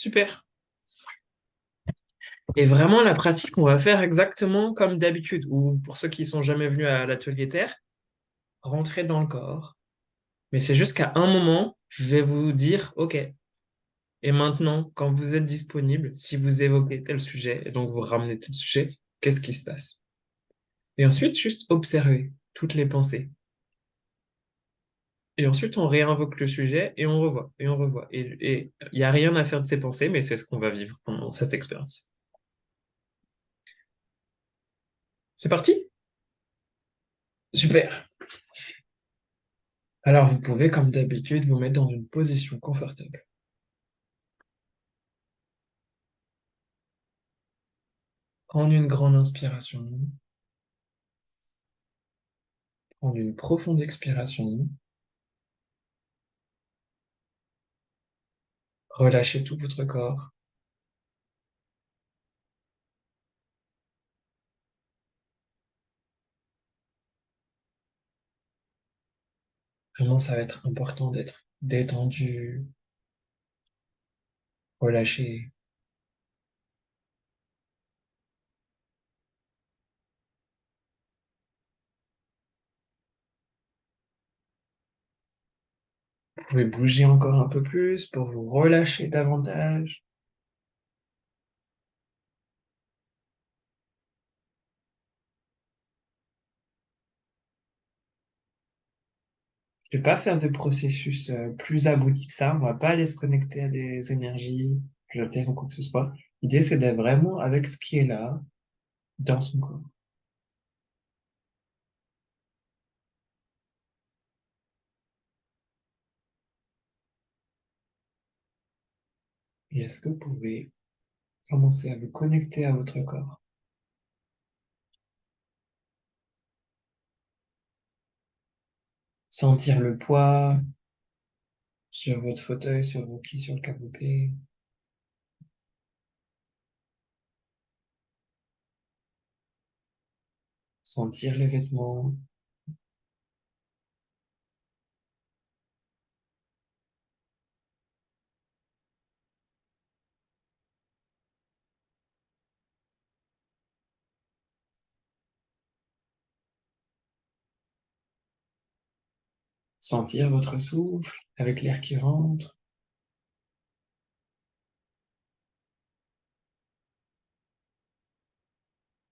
Super. Et vraiment, la pratique, on va faire exactement comme d'habitude, ou pour ceux qui sont jamais venus à l'atelier Terre, rentrer dans le corps. Mais c'est juste qu'à un moment, je vais vous dire, OK, et maintenant, quand vous êtes disponible, si vous évoquez tel sujet, et donc vous ramenez tel sujet, qu'est-ce qui se passe? Et ensuite, juste observer toutes les pensées. Et ensuite, on réinvoque le sujet et on revoit, et on revoit. Et il n'y a rien à faire de ces pensées, mais c'est ce qu'on va vivre pendant cette expérience. C'est parti? Super. Alors, vous pouvez, comme d'habitude, vous mettre dans une position confortable. Prendre une grande inspiration, prendre une profonde expiration, relâchez tout votre corps. Vraiment, ça va être important d'être détendu, relâché. Vous pouvez bouger encore un peu plus pour vous relâcher davantage. Je vais pas faire de processus plus abouti que ça. On va pas aller se connecter à des énergies plus altères ou quoi que ce soit. L'idée, c'est d'être vraiment avec ce qui est là, dans son corps. Et est-ce que vous pouvez commencer à vous connecter à votre corps? Sentir le poids sur votre fauteuil, sur vos pieds, sur le canapé. Sentir les vêtements. Sentir votre souffle avec l'air qui rentre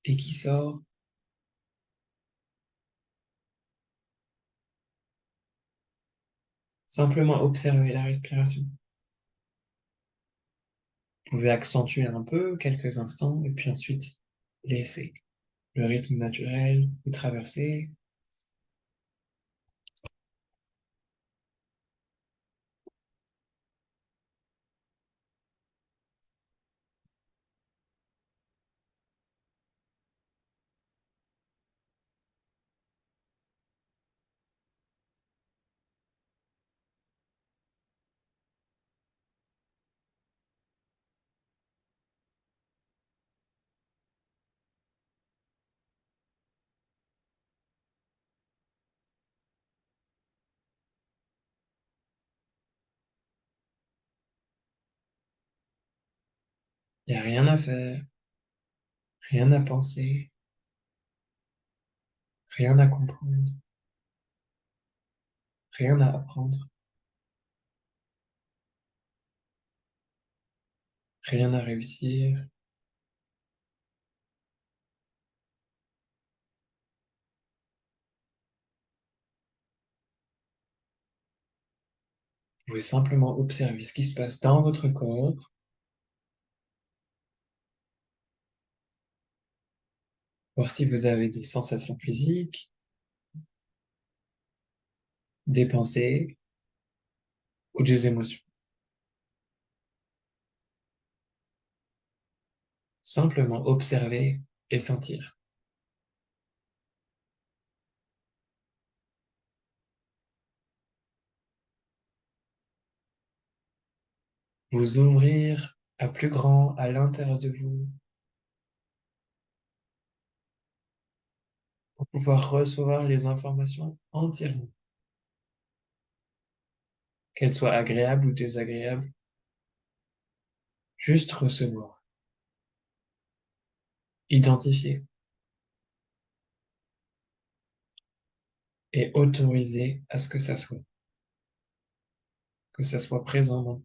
et qui sort. Simplement observer la respiration. Vous pouvez accentuer un peu quelques instants et puis ensuite laisser le rythme naturel vous traverser. Il n'y a rien à faire, rien à penser, rien à comprendre, rien à apprendre, rien à réussir. Vous pouvez simplement observer ce qui se passe dans votre corps, voir si vous avez des sensations physiques, des pensées ou des émotions. Simplement observer et sentir. Vous ouvrir à plus grand à l'intérieur de vous pour pouvoir recevoir les informations entièrement, qu'elles soient agréables ou désagréables. Juste recevoir, identifier et autoriser à ce que ça soit présent.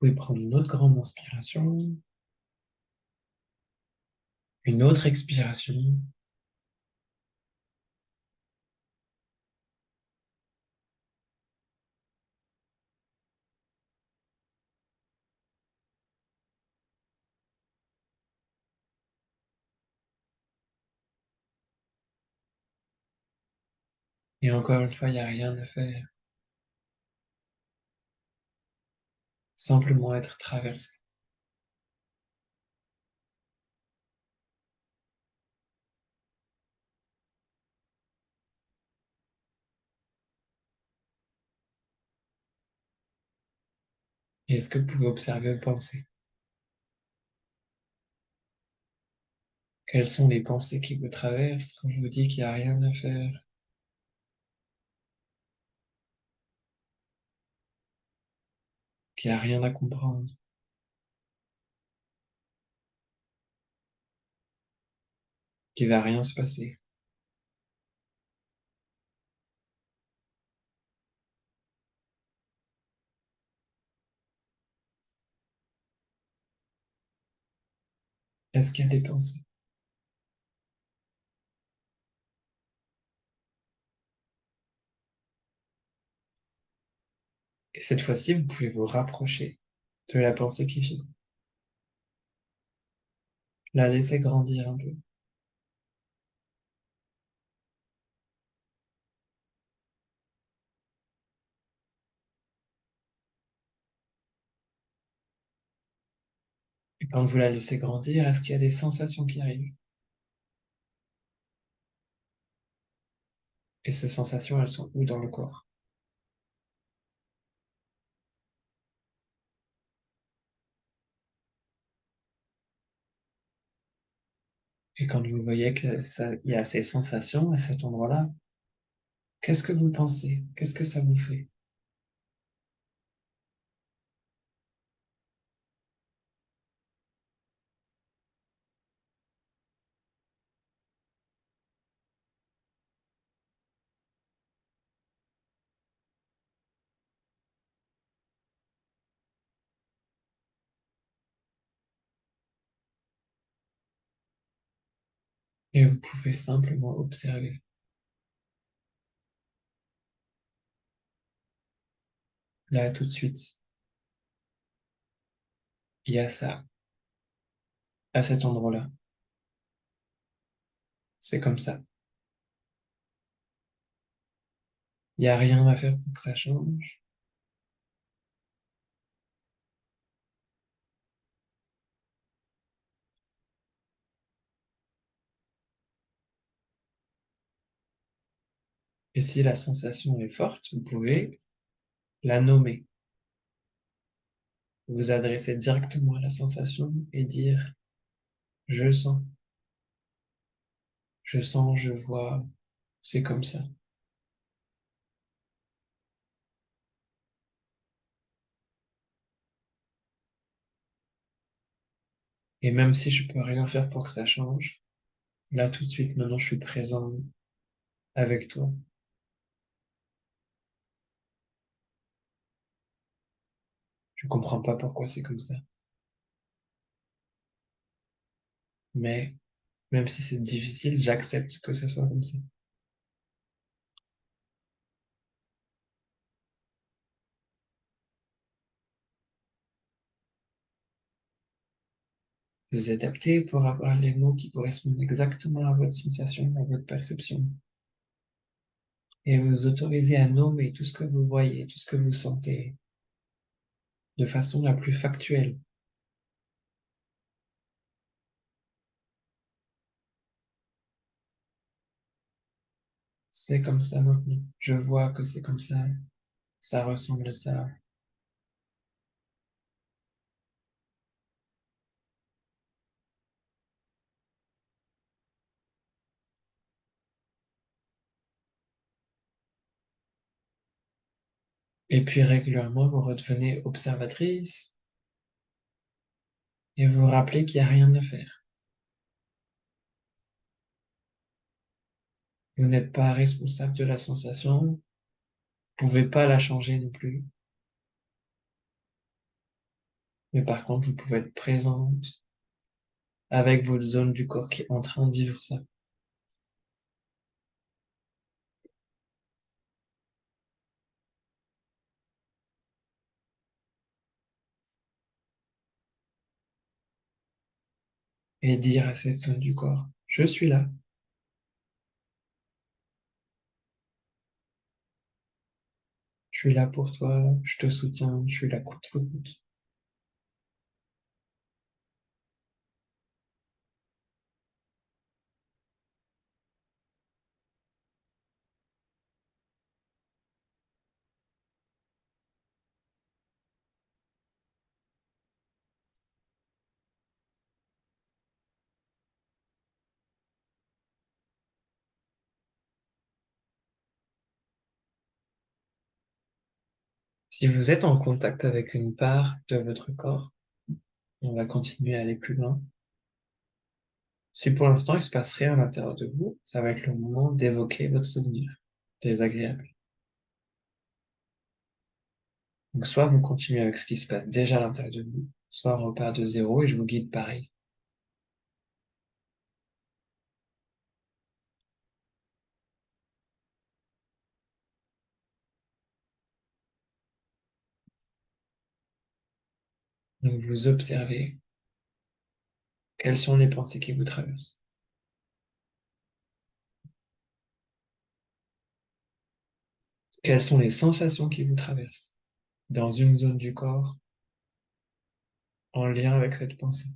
Vous pouvez prendre une autre grande inspiration, une autre expiration, et encore une fois, il n'y a rien à faire. Simplement être traversé. Et est-ce que vous pouvez observer vos pensées? Quelles sont les pensées qui vous traversent quand je vous dis qu'il n'y a rien à faire, qu'il n'y a rien à comprendre, qu'il va rien se passer? Est-ce qu'il y a des pensées? Et cette fois-ci, vous pouvez vous rapprocher de la pensée qui vient, la laisser grandir un peu. Et quand vous la laissez grandir, est-ce qu'il y a des sensations qui arrivent? Et ces sensations, elles sont où dans le corps? Et quand vous voyez que ça, il y a ces sensations à cet endroit-là, qu'est-ce que vous pensez? Qu'est-ce que ça vous fait? Et vous pouvez simplement observer. Là, tout de suite, il y a ça, à cet endroit-là. C'est comme ça. Il n'y a rien à faire pour que ça change. Et si la sensation est forte, vous pouvez la nommer. Vous adresser directement à la sensation et dire je sens, je sens, je vois, c'est comme ça. Et même si je peux rien faire pour que ça change, là tout de suite, maintenant je suis présent avec toi. Je comprends pas pourquoi c'est comme ça. Mais même si c'est difficile, j'accepte que ça soit comme ça. Vous adaptez pour avoir les mots qui correspondent exactement à votre sensation, à votre perception. Et vous autorisez à nommer tout ce que vous voyez, tout ce que vous sentez, de façon la plus factuelle. C'est comme ça maintenant. Je vois que c'est comme ça. Ça ressemble à ça. Et puis régulièrement, vous redevenez observatrice et vous vous rappelez qu'il n'y a rien à faire. Vous n'êtes pas responsable de la sensation, vous pouvez pas la changer non plus. Mais par contre, vous pouvez être présente avec votre zone du corps qui est en train de vivre ça. Et dire à cette zone du corps, je suis là, je suis là pour toi, je te soutiens, je suis là coûte que coûte. Si vous êtes en contact avec une part de votre corps, on va continuer à aller plus loin. Si pour l'instant il se passe rien à l'intérieur de vous, ça va être le moment d'évoquer votre souvenir désagréable. Donc soit vous continuez avec ce qui se passe déjà à l'intérieur de vous, soit on repart de zéro et je vous guide pareil. Donc vous observez quelles sont les pensées qui vous traversent, quelles sont les sensations qui vous traversent dans une zone du corps en lien avec cette pensée.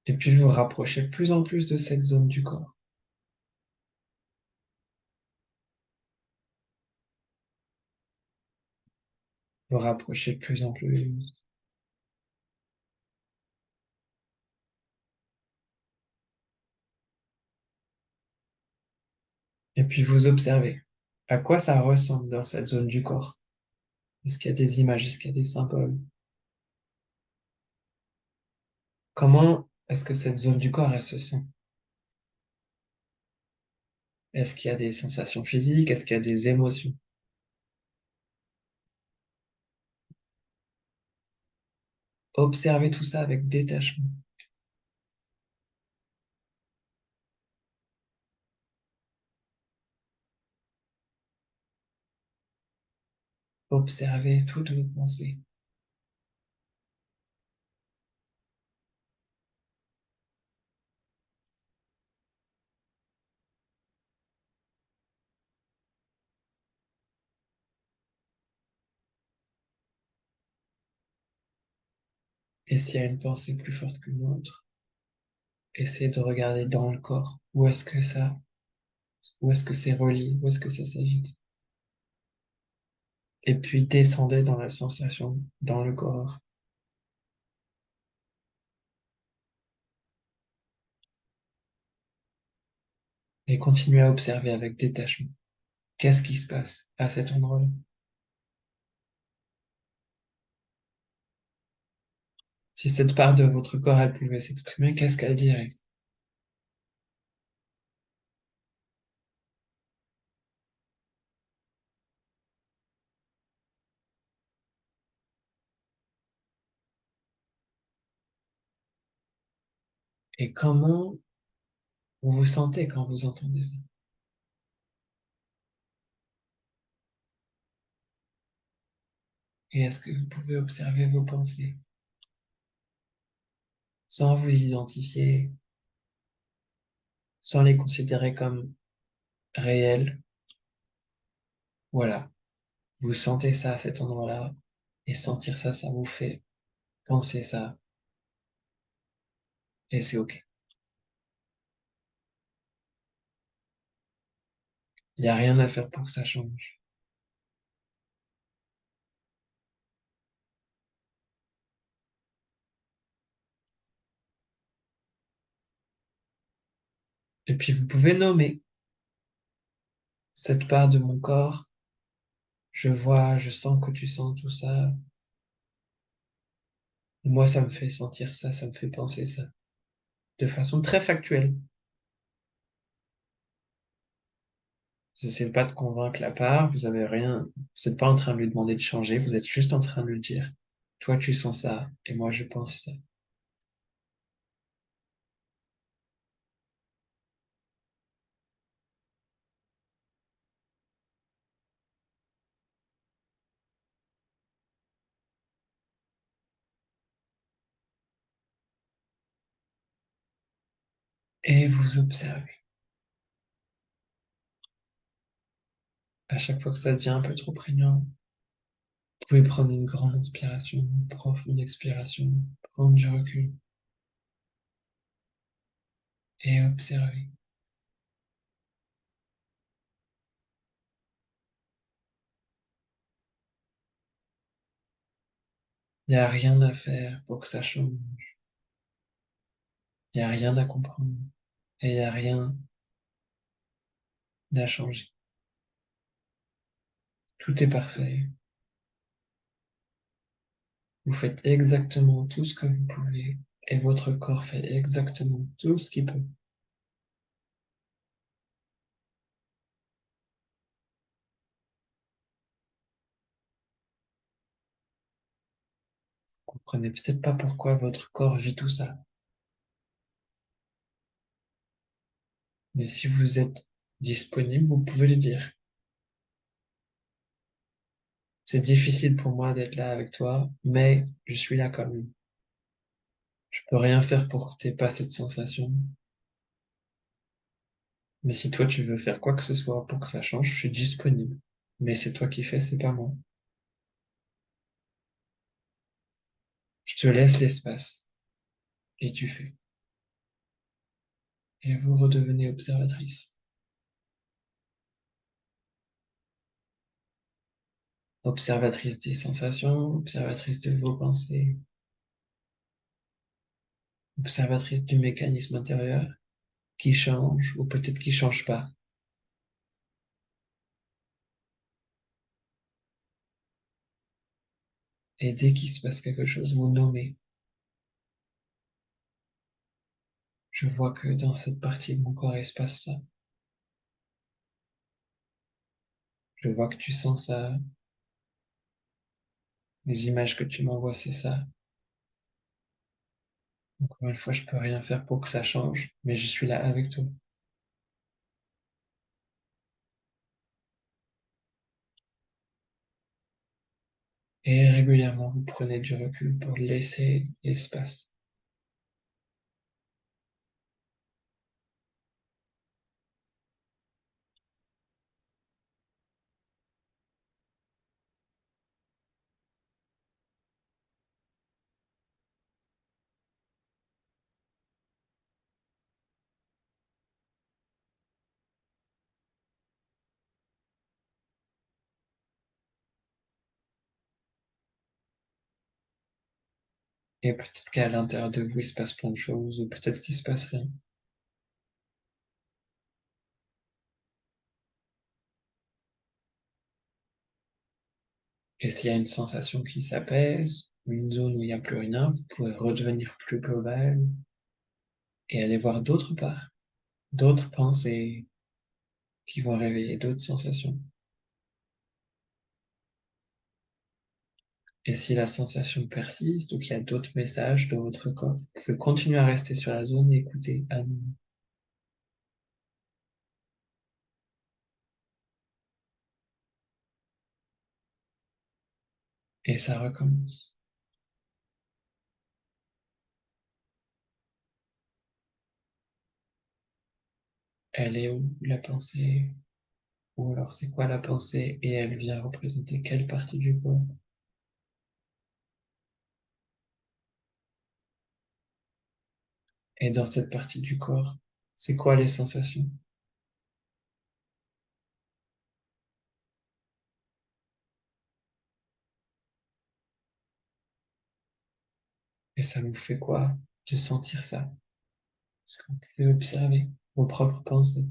Et puis vous rapprochez de plus en plus de cette zone du corps. Vous rapprochez de plus en plus. Et puis vous observez à quoi ça ressemble dans cette zone du corps. Est-ce qu'il y a des images? Est-ce qu'il y a des symboles? Comment est-ce que cette zone du corps, elle se sent? Est-ce qu'il y a des sensations physiques? Est-ce qu'il y a des émotions? Observez tout ça avec détachement. Observez toutes vos pensées. Et s'il y a une pensée plus forte qu'une autre, essayez de regarder dans le corps. Où est-ce que c'est relié? Où est-ce que ça s'agite? Et puis descendez dans la sensation, dans le corps. Et continuez à observer avec détachement. Qu'est-ce qui se passe à cet endroit-là? Si cette part de votre corps, elle pouvait s'exprimer, qu'est-ce qu'elle dirait? Et comment vous vous sentez quand vous entendez ça? Et est-ce que vous pouvez observer vos pensées sans vous identifier, sans les considérer comme réelles? Voilà, vous sentez ça à cet endroit-là, et sentir ça, ça vous fait penser ça, et c'est OK. Il n'y a rien à faire pour que ça change. Et puis vous pouvez nommer cette part de mon corps. Je vois, je sens que tu sens tout ça. Et moi, ça me fait sentir ça, ça me fait penser ça. De façon très factuelle. Vous n'essayez pas de convaincre la part, vous avez rien, vous n'êtes pas en train de lui demander de changer, vous êtes juste en train de lui dire, toi tu sens ça, et moi je pense ça. Et vous observez. À chaque fois que ça devient un peu trop prégnant, vous pouvez prendre une grande inspiration, une profonde expiration, prendre du recul et observer. Il n'y a rien à faire pour que ça change. Il n'y a rien à comprendre. Et il n'y a rien à changer. Tout est parfait. Vous faites exactement tout ce que vous pouvez. Et votre corps fait exactement tout ce qu'il peut. Vous comprenez peut-être pas pourquoi votre corps vit tout ça. Mais si vous êtes disponible, vous pouvez le dire. C'est difficile pour moi d'être là avec toi, mais je suis là quand même. Je peux rien faire pour que t'aies pas cette sensation. Mais si toi tu veux faire quoi que ce soit pour que ça change, je suis disponible. Mais c'est toi qui fais, c'est pas moi. Je te laisse l'espace et tu fais. Et vous redevenez observatrice. Observatrice des sensations, observatrice de vos pensées, observatrice du mécanisme intérieur qui change ou peut-être qui change pas. Et dès qu'il se passe quelque chose, vous nommez. Je vois que dans cette partie de mon corps, il se passe ça. Je vois que tu sens ça. Les images que tu m'envoies, c'est ça. Encore une fois, je peux rien faire pour que ça change, mais je suis là avec toi. Et régulièrement, vous prenez du recul pour laisser l'espace. Et peut-être qu'à l'intérieur de vous, il se passe plein de choses, ou peut-être qu'il se passe rien. Et s'il y a une sensation qui s'apaise, ou une zone où il n'y a plus rien, vous pouvez redevenir plus global et aller voir d'autres parts, d'autres pensées qui vont réveiller d'autres sensations. Et si la sensation persiste ou qu'il y a d'autres messages de votre corps, vous pouvez continuer à rester sur la zone et écouter à nouveau. Et ça recommence. Elle est où la pensée? Ou alors c'est quoi la pensée et elle vient représenter quelle partie du corps? Et dans cette partie du corps, c'est quoi les sensations? Et ça vous fait quoi de sentir ça? Est-ce que vous pouvez observer vos propres pensées,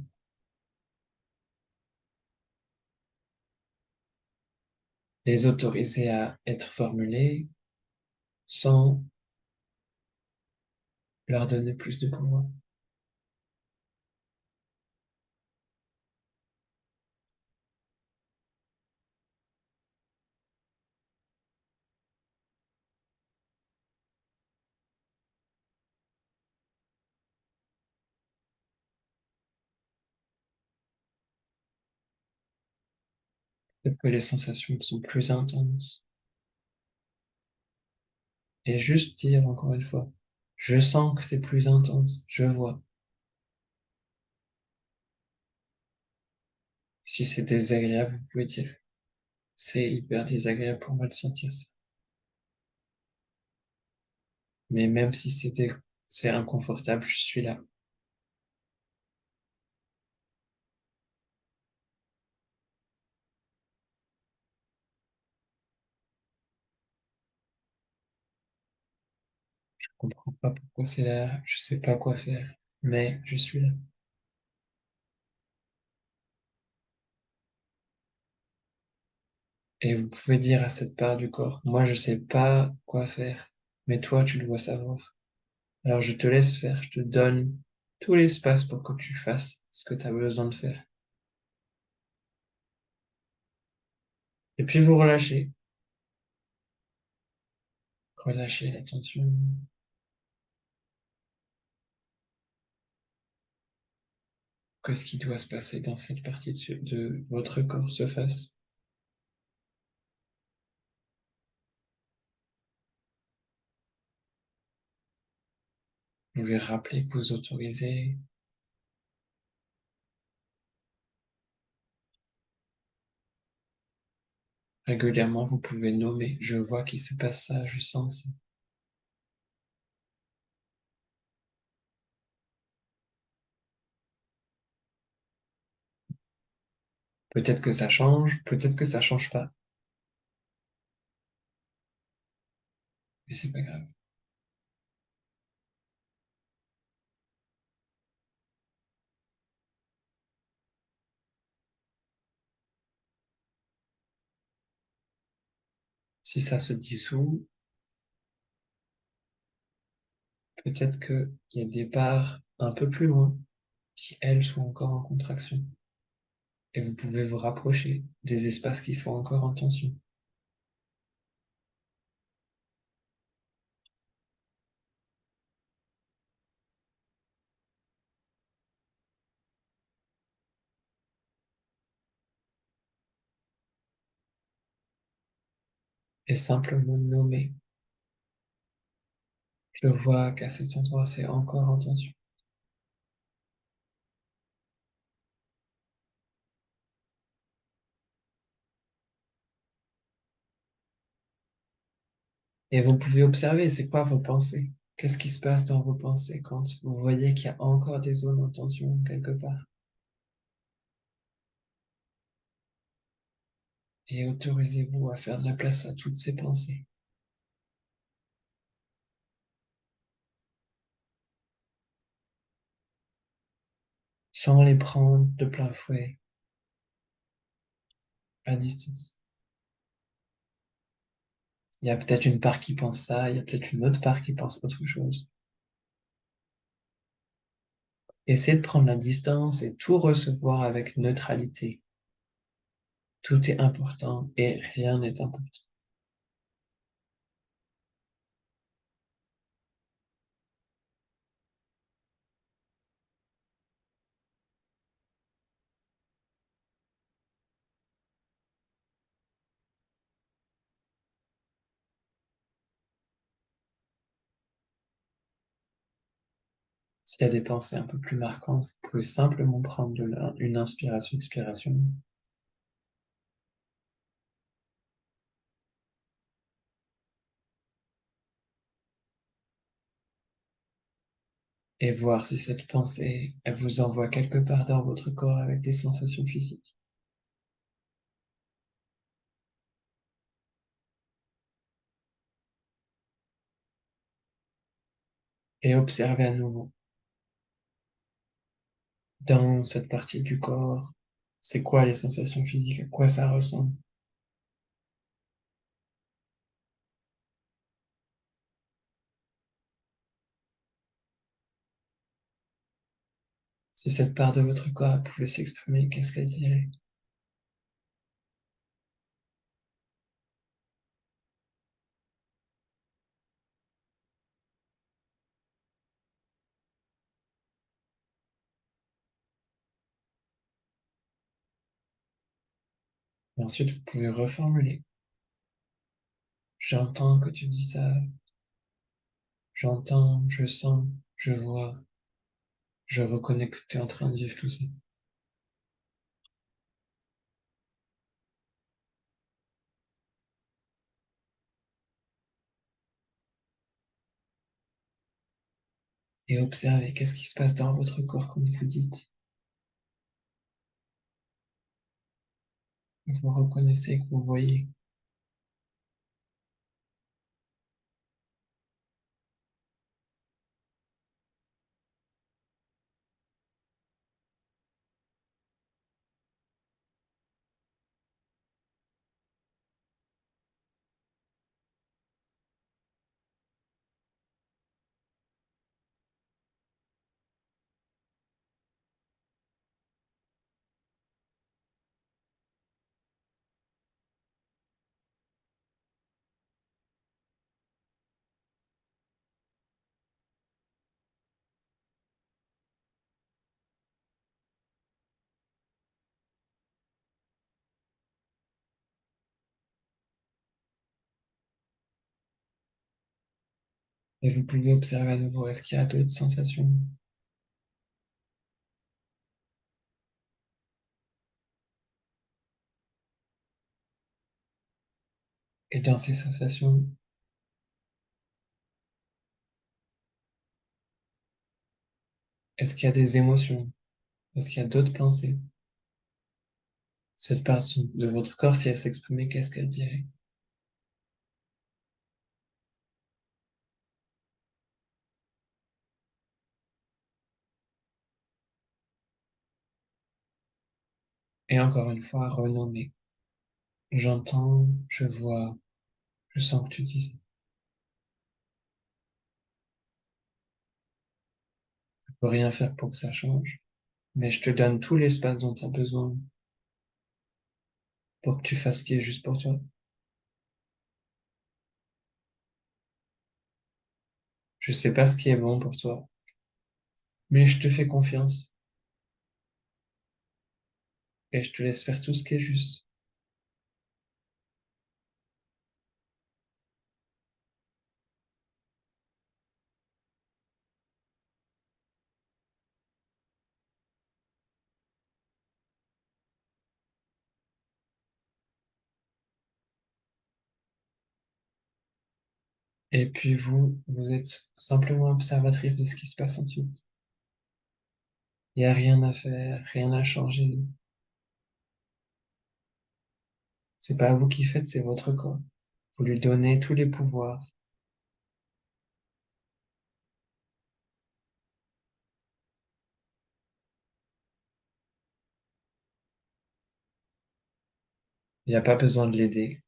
les autoriser à être formulées sans leur donner plus de pouvoir? Peut-être que les sensations sont plus intenses. Et juste dire encore une fois, je sens que c'est plus intense, je vois. Si c'est désagréable, vous pouvez dire, c'est hyper désagréable pour moi de sentir ça. Mais même si c'est inconfortable, je suis là. Je comprends pas pourquoi c'est là, je sais pas quoi faire, mais je suis là. Et vous pouvez dire à cette part du corps, moi je sais pas quoi faire, mais toi tu dois savoir. Alors je te laisse faire, je te donne tout l'espace pour que tu fasses ce que tu as besoin de faire. Et puis vous relâchez la tension. Qu'est-ce qui doit se passer dans cette partie de votre corps se fasse. Vous pouvez rappeler que vous autorisez. Régulièrement, vous pouvez nommer. Je vois qu'il se passe ça, je sens ça. Peut-être que ça change, peut-être que ça change pas. Mais c'est pas grave. Si ça se dissout, peut-être qu'il y a des parts un peu plus loin qui, elles, sont encore en contraction. Et vous pouvez vous rapprocher des espaces qui sont encore en tension. Et simplement nommer. Je vois qu'à cet endroit, c'est encore en tension. Et vous pouvez observer, c'est quoi vos pensées? Qu'est-ce qui se passe dans vos pensées quand vous voyez qu'il y a encore des zones en tension quelque part? Et autorisez-vous à faire de la place à toutes ces pensées, sans les prendre de plein fouet, à distance. Il y a peut-être une part qui pense ça, il y a peut-être une autre part qui pense autre chose. Essayez de prendre la distance et tout recevoir avec neutralité. Tout est important et rien n'est important. S'il y a des pensées un peu plus marquantes, vous pouvez simplement prendre une inspiration-expiration et voir si cette pensée, elle vous envoie quelque part dans votre corps avec des sensations physiques. et observez à nouveau dans cette partie du corps, c'est quoi les sensations physiques, à quoi ça ressemble. Si cette part de votre corps elle pouvait s'exprimer, qu'est-ce qu'elle dirait? Et ensuite, vous pouvez reformuler. J'entends que tu dis ça, j'entends, je sens, je vois, je reconnais que tu es en train de vivre tout ça. Et observez qu'est-ce qui se passe dans votre corps quand vous dites, que vous reconnaissez, que vous voyez. Et vous pouvez observer à nouveau, est-ce qu'il y a d'autres sensations? Et dans ces sensations, est-ce qu'il y a des émotions? Est-ce qu'il y a d'autres pensées? Cette partie de votre corps, si elle s'exprimait, qu'est-ce qu'elle dirait? Et encore une fois, renommer. J'entends, je vois, je sens que tu dis ça. Je peux rien faire pour que ça change, mais je te donne tout l'espace dont tu as besoin pour que tu fasses ce qui est juste pour toi. Je sais pas ce qui est bon pour toi, mais je te fais confiance et je te laisse faire tout ce qui est juste. Et puis vous, vous êtes simplement observatrice de ce qui se passe ensuite. Il n'y a rien à faire, rien à changer. C'est pas vous qui faites, c'est votre corps. Vous lui donnez tous les pouvoirs. Il n'y a pas besoin de l'aider.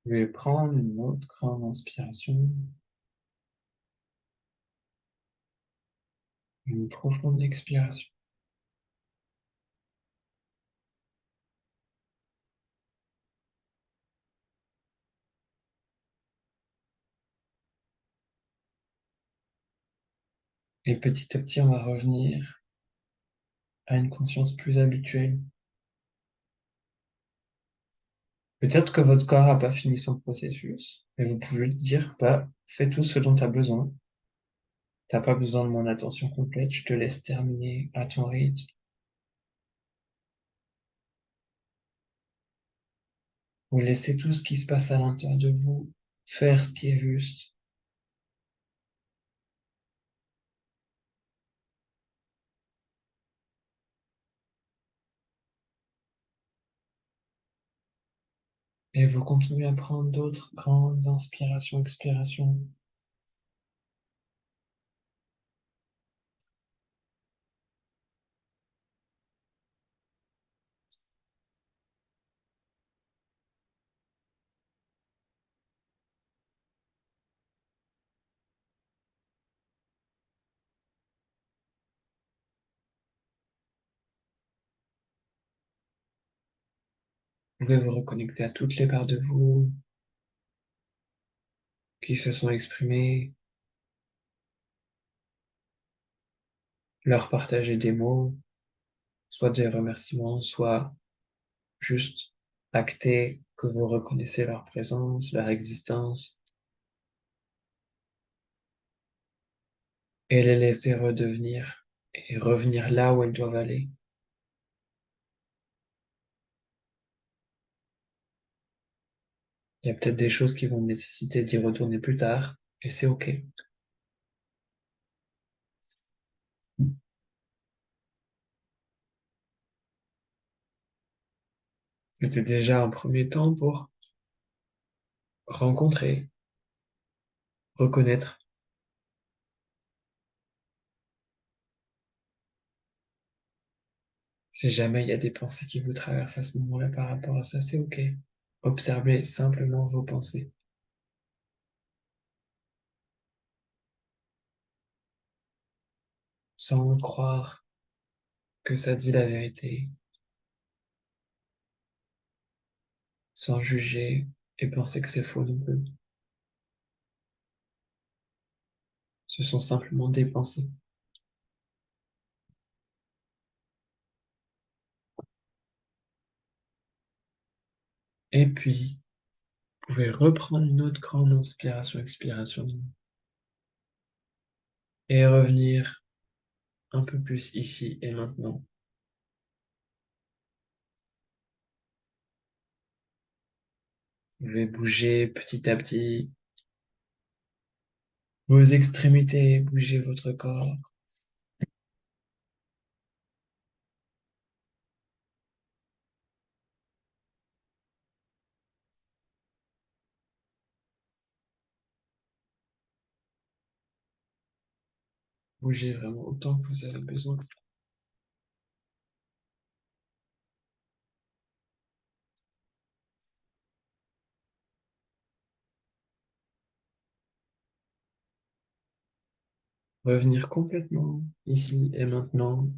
Je vais prendre une autre grande inspiration, une profonde expiration. Et petit à petit, on va revenir à une conscience plus habituelle. Peut-être que votre corps n'a pas fini son processus, mais vous pouvez lui dire, bah, fais tout ce dont tu as besoin. T'as pas besoin de mon attention complète, je te laisse terminer à ton rythme. Vous laissez tout ce qui se passe à l'intérieur de vous faire ce qui est juste. Et vous continuez à prendre d'autres grandes inspirations, expirations. Vous pouvez vous reconnecter à toutes les parts de vous qui se sont exprimées, leur partager des mots, soit des remerciements, soit juste acter que vous reconnaissez leur présence, leur existence, et les laisser redevenir et revenir là où elles doivent aller. Il y a peut-être des choses qui vont nécessiter d'y retourner plus tard, et c'est OK. C'était déjà un premier temps pour rencontrer, reconnaître. Si jamais il y a des pensées qui vous traversent à ce moment-là par rapport à ça, c'est OK. Observez simplement vos pensées, sans croire que ça dit la vérité, sans juger et penser que c'est faux non plus. Ce sont simplement des pensées. Et puis, vous pouvez reprendre une autre grande inspiration, expiration, et revenir un peu plus ici et maintenant. Vous pouvez bouger petit à petit vos extrémités, bouger votre corps. Bougez vraiment autant que vous avez besoin. Revenir complètement ici et maintenant.